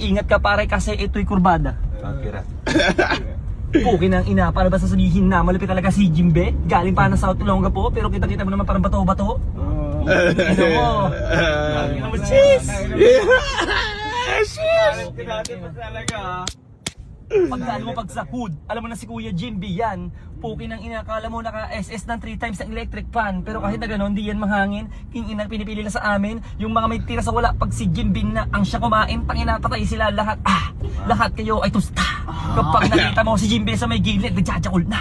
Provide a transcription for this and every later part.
Ingat ka pare kasi ito'y kurbada. Pukin ang ina, para ba sasabihin na malapit talaga si Jimbe? Galing pa na South Olongapo, pero kita-kita mo naman parang bato-bato. Ino mo. Ino mo, cheese! Cheese! Pagdaan mo pag sa hood, alam mo na si Kuya Jimbe yan. Pukin ang ina, kala mo naka-SS ng 3 times ang electric fan. Pero kahit na gano'n, di yan mahangin. King ina, pinipili na sa amin. Yung mga may tira sa wala, pag si Jimbe na ang siya kumain, tangina, patay sila lahat. Lahat kayo ay tusta. Kapag nakita mo si Jimbe sa may gilid, nagjajakol na.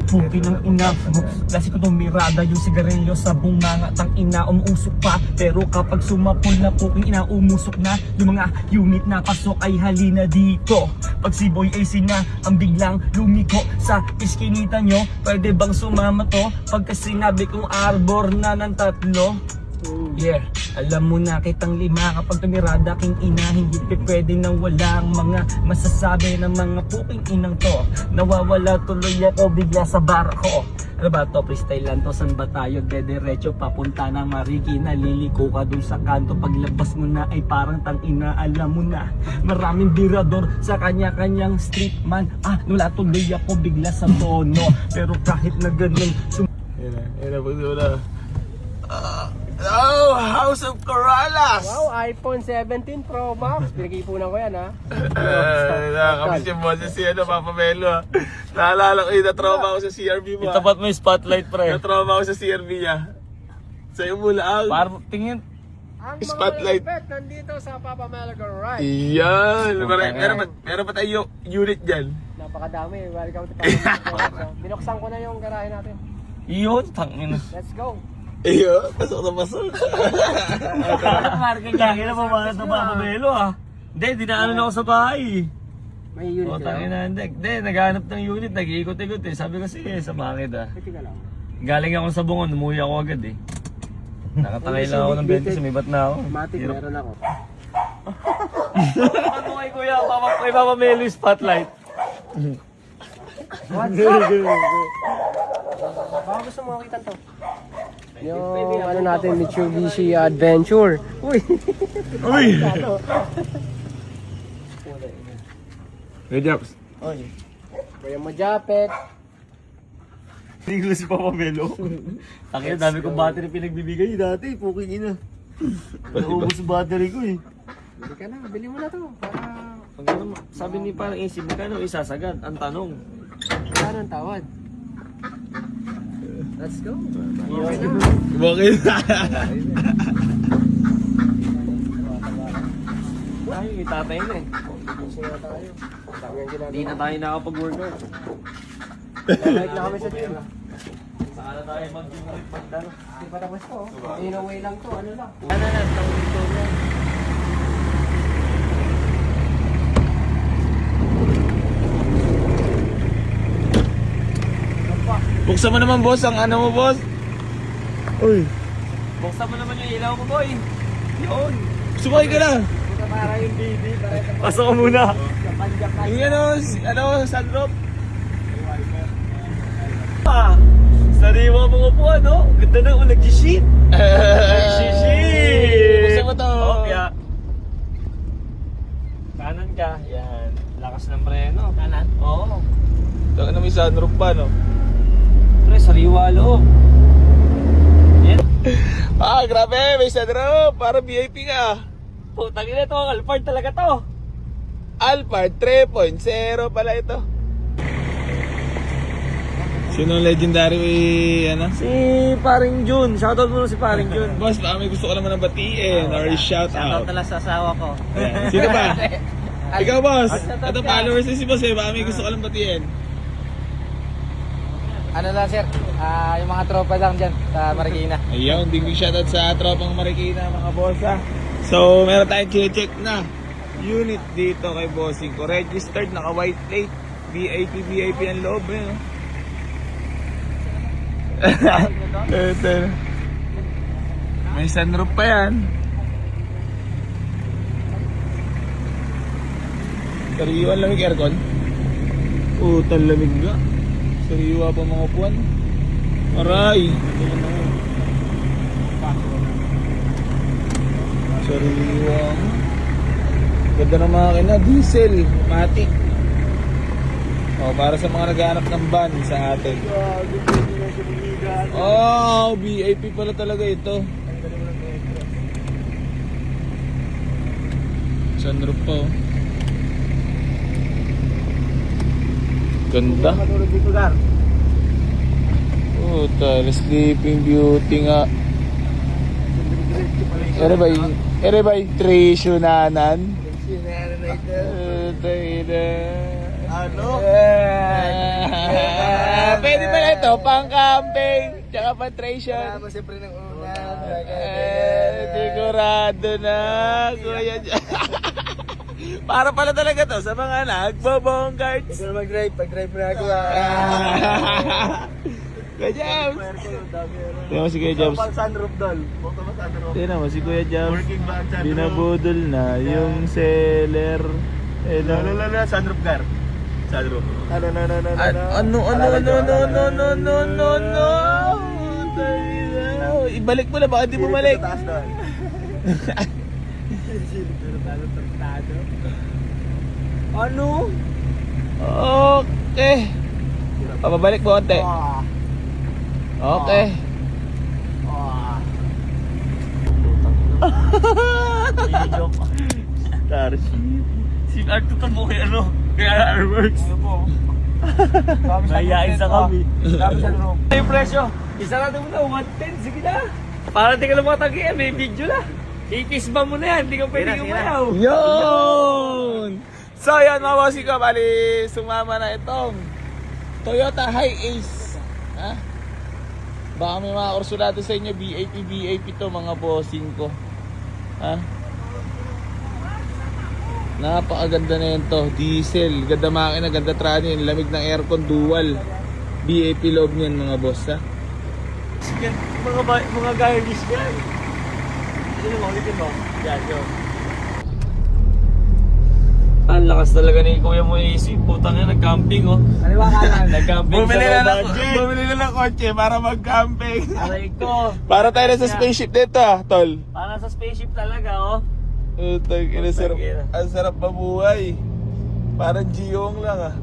Pukin ang ina mo, klase ko tumirada yung sigarilyo sa bunganga tang ina umuusok pa. Pero kapag sumapol na puking ina umusok na. Yung mga unit na pasok ay halina dito. Pag si Boy AC na ang biglang lumiko sa iskinita nyo, pwede bang sumama to? Pagka sinabi kong arbor na ng 3. Yeah, alam mo na kitang 5 kapag tumirada king ina. Hindi pwede nang walang mga masasabi ng mga puking inang to. Nawawala tuloy ako bigla sa bar ko. Ano ba to? Freestyle lang to. San ba tayo? Dederecho papunta ng Marikina. Liliko ka dun sa kanto. Paglabas mo na ay parang tang ina. Alam mo na, maraming birador sa kanya-kanyang street man. Wala tuloy ako bigla sa tono. Pero kahit na ganun Oh, House of Corrales! Wow, iPhone 17 Pro Max. Pinag-iipunan ko yan, ha? Nakakamiss yung boses si Papa Melo. Naalala ko yung na-trauma ako sa CRB mo. itapat mo yung spotlight pre. Na-trauma ako sa CRB niya. Sa'yo mula ang Parang tingin. Ang Spotlight. mga effect nandito sa Papa Melo Garage. Iyan! Meron pa tayo unit dyan. Napakadami. Welcome to Papa Melo. Binuksan ko na yung garahe natin. Yun, tangin. Let's go. Iyo, pasok na pasok. Kaya na pumakas na ba Pamelo Hindi, dinaanan ako sa bahay. May unit O tangin na, hindi, naghanap ng unit, nag-iikot-ikot Sabi ko sige, samahan kita. Pwede ka lang. Galing ako sa bungon, umuwi ako agad Nakatangay lang ako ng 20, sumibat na ako. Matic, meron ako. Ano kay Kuya, kay Papa Melo yung spotlight. What's up? Baka gusto mo makita to. Yung ano natin, Mitsubishi Adventure. Uy! Uy! Hey, Japs. Oy. Kaya mo japet. Tinglo si Papa Melo. Tangin, dami kong battery pinagbibigay dati, puking ina. Naubos yung battery ko Bili ka na, bili mo na to. Para... Sabi ni parang isip, magkano isasagad? Ang tanong. Ano ang tawad? Let's go. Bakit? Ay, itatay na Busy na tayo. Dami ang ginagawa. Hindi na tayo nakapag-workout. Like na kami sa gym. Saka na tayo mag-gym ulit pagdaro. Hindi pa tapos to. In a way lang to. Ano lang. Ano na, tawag ito na. Buksan mo naman, boss, ang ano mo, boss. Uy. Buksan mo naman yung ilaw ko, boy. Yun. Sumakay ka na. Para yung baby. Pasok ka muna. Japan. Yung sunroof. Sariwa mga upuan, no? Ganda na, nag-shit. Nag-shit. Buksan mo to. Kaya. Kanan ka. Yan. Lakas ng preno. Kanan? Oo. Taka na may sunroof pa, no? Pre, sariwa loob. Yan. Grabe, may sunroof. Para VIP ka. Putang ina to, Alphard talaga to. Alphard 3.0 pala ito. Sino ang legendary, ano? Si Paring Jun. Shoutout mo si Paring Jun. Boss, baka may gusto ko naman ng batiin or shout out. Shoutout sa asawa ko. Ayan. Sino ba? Ikaw, boss. Ito, followers na si boss eh. Baka may gusto ko lang batiin. Ano lang sir? Yung mga tropa lang dyan sa Marikina. Ayun, big shoutout sa tropang Marikina, mga boss ha. So, meron tayong check na unit dito kay bossing ko. Registered, naka white plate. VIP ang loob eh. No? Ito. May sunroof pa yan. Sariwan lamig aircon. Utang lamig nga. Sariwa pa mga upuan. Aray. Sariwang. Ganda ng makina, diesel, matic. Oh, para sa mga naghahanap ng van sa atin. Oh, VIP pala talaga ito. Sunroof pa oh. Ganda. Oh, tala Sleeping Beauty nga. Ere bay Trisyo nanan. Ano? Pwede ba na ito? Pang-camping, tsaka pang-tration. Siyempre ng una. Sigurado na, kuya. Para pala talaga to sa mga nagbobonggards. Gusto na mag-drive, pag-drive na ako. Kuya Jams! Tingnan mo si Kuya Jams. Sunroof doll. Bukto mo sunroof. Tingnan mo si Kuya Jams. Working ba ang sunroof? Binabudol na yung seller. Sunroof car. Sunroof. Ano? Ibalik mo na, baka di mo balik. Taas doon. Ano? Okay. Papabalik mo konti. Okay. Starship. Si Arto to po kay ano? Kaya Airworks. Mayayain sa kami. Yung presyo. Isa natin mo na, 110. Sige na. Para di ka lang matagi yan, may video na. I-kiss ba mo na yan, hindi ka pwede umayaw. Yun! So yan mga bossy ko, bali sumama na itong Toyota Hi-Ace. Ha? Baka may mga kursulado sa inyo, VIP to mga bossing ko. Ha? Napakaganda na yun to, diesel, ganda makina, ganda tranin, lamig ng aircon, dual. VIP loob niyan mga boss ha. Mga garnish yan. Ano mo, ulitin mo. Yan, yun. Ang lakas talaga ni Kuya mo isip. Putang yan, nag-camping oh. Kaliwa kanan. Nag-camping Bumili sa na budget. ng kotse para mag-camping. Aray ko. Para tayo na sa spaceship dito tol. Para sa spaceship talaga oh. Utang ina, sarap. ina. Ang sarap mabuhay. Parang Giyong lang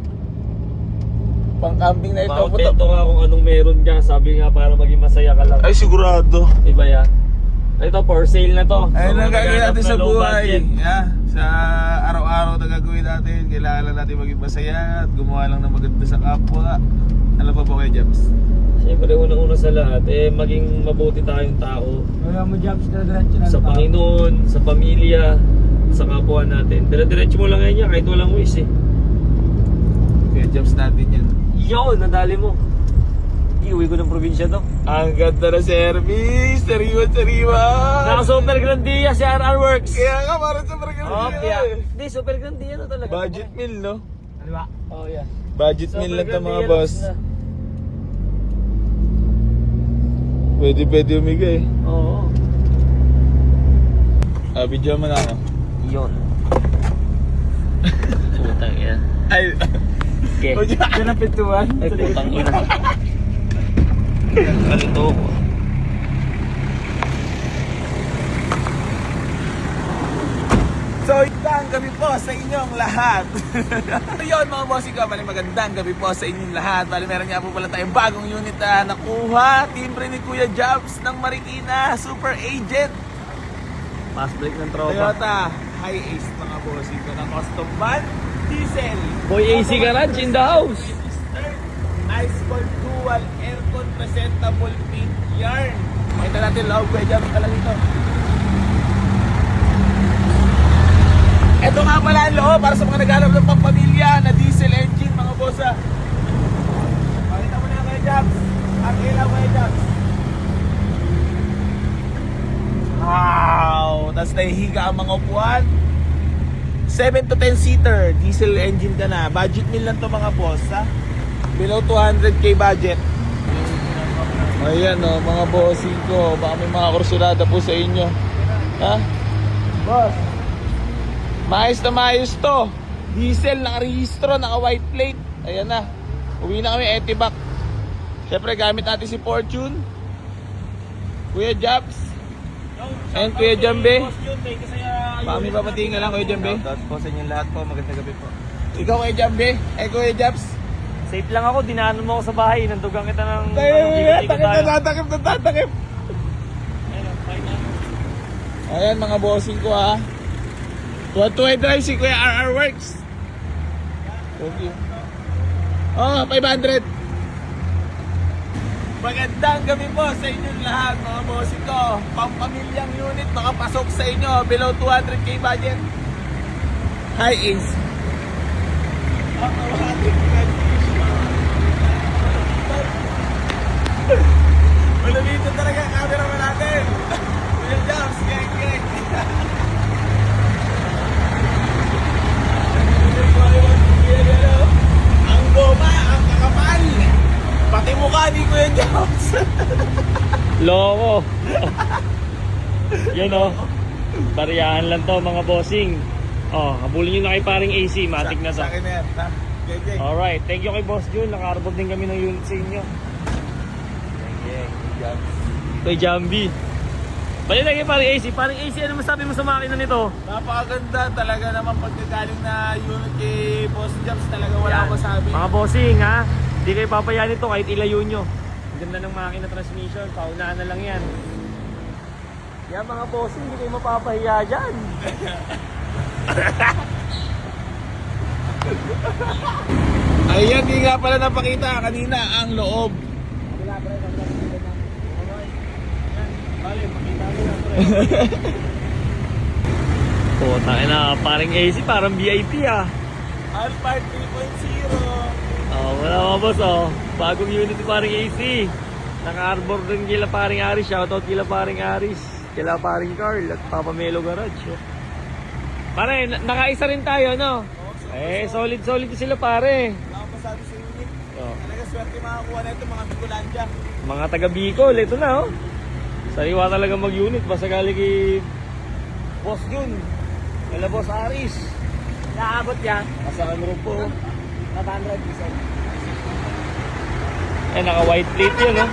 Pang-camping na ito. Makontento ka kung anong meron ka. Sabi nga para maging masaya ka lang. Ay sigurado. Diba yan? Ito, for sale na to. Ayun ang Mga gagawin naghahanap natin na sa low buhay. budget. Yeah. Sa araw-araw na gagawin natin, kailangan lang natin maging masaya at gumawa lang ng maganda sa kapwa. Ano pa po kayo, Jams? Siyempre, unang-una sa lahat, maging mabuti tayong tao. Wala mo jobs na diretso na. Sa Panginoon, sa pamilya, sa kapwa natin. Dire-diretso mo lang yan niya, kahit walang wish eh. Kaya Jams natin yan. Yun, nadali mo. Iuwi ko ng probinsya to. Ang ganda na service! Sariwa! Naka-super grandia si RR Works. Kaya nga, parang sa parang Oh, kaya. Hindi, super grandia na talaga. budget meal, no? Kaliwa. Oh, yeah. Budget Super meal lang to mga grandia boss. na. Pwede umigay. Oo. Video mo na ako. Yun. Putang ina. Ay, Okay. Yan ang pintuan. Ay, putang ina. Kalito ko. so magandang gabi po sa inyong lahat. Yun mga bossing ko, bali magandang gabi po sa inyong lahat. Bali meron nga po pala tayong bagong unit na nakuha. Timbre ni Kuya Jobs ng Marikina, Super Agent. Pass break ng tropa. Toyota Hi-Ace mga bossing ko na custom van, diesel. Boy AC Garage in the house. Nice cold dual, aircon, presentable pink yarn. Makita natin loob, Kuya Jobs ka lang ito. Ito nga pala ang loob para sa mga naghanap ng pampamilya na diesel engine mga bossa. Pakita mo na Kuya Jobs. Ang ilaw Kuya Jobs. Wow! Tapos nahihiga ang mga upuan. 7 to 10 seater, diesel engine ka na. Budget meal lang to mga boss ha. Below 200k budget. Ayan o, mga bossing ko. Baka may mga kursulada po sa inyo. Ha? Boss. Maayos to. Diesel, nakarehistro, naka-white plate. Ayan na. Uwi na kami, Etibac. Siyempre, gamit natin si Fortune. Kuya Jobs. Ayun, Kuya Jambe. Boss Jun, thank you sa Mami, papatingin ka lang, Kuya Jambe. Shoutout po sa inyong lahat po. Magandang gabi po. Ikaw, Kuya Jambe. Kuya Jabs. Safe lang ako, dinaanan mo ako sa bahay, nandugang kita ng Takip na tatakip. Ayan, mga bossing ko ha. Tuwa-tuwa drive si Kuya RR Works. Thank you. Oh, 500. Magandang gabi po sa inyong lahat, mga bossing ko. Pampamilyang unit, makapasok sa inyo. Below 200k budget. Hi, Ace. Wala dito talaga ang camera mo natin. Kuya Jobs, geng. Ang goma, ang kakapal. Pati mukha ni Kuya Jobs. Loko. Yan o. Bariyahan lang to mga bossing. Oh, habulin nyo na kay paring AC, matik na to. Sa akin na yan, ha? Geng. Alright, thank you kay Boss Jun. Nakaarbog din kami ng unit sa inyo. Kay Jambi. Balik na kay paring AC. Paring AC, ano masabi mo sa makina nito? Napakaganda talaga naman pagkagaling na unit kay Boss Jobs. Talaga wala Yan. akong masabi. Mga bossing ha, hindi kayo papayan ito kahit ilayo nyo. Ang ganda ng makina transmission, paunaan na lang yan. Yan mga bossing, hindi kayo mapapahiya dyan. Ayan, di nga pala napakita kanina ang loob. Puta na, paring AC, parang VIP ah. Alphard 3.0. Oh, wala mga boss oh. Bagong unit ni paring AC. Naka-arbor din kila paring Aris. Shoutout kila paring Aris. Kila paring Carl at Papa Melo Garage. Oh. Pare, nakaisa rin tayo, no? Solid sila pare. Wala akong masabi sa unit. Oh. Talaga swerte makakuha na ito mga Bicolandia. Mga taga Bicol, ito na oh. Sariwa talaga mag-unit. Basta galing kay Boss Jun. Kala Boss Aris. Naabot yan. Kasakan grupo. 400 diesel. Naka-white plate yun, oh.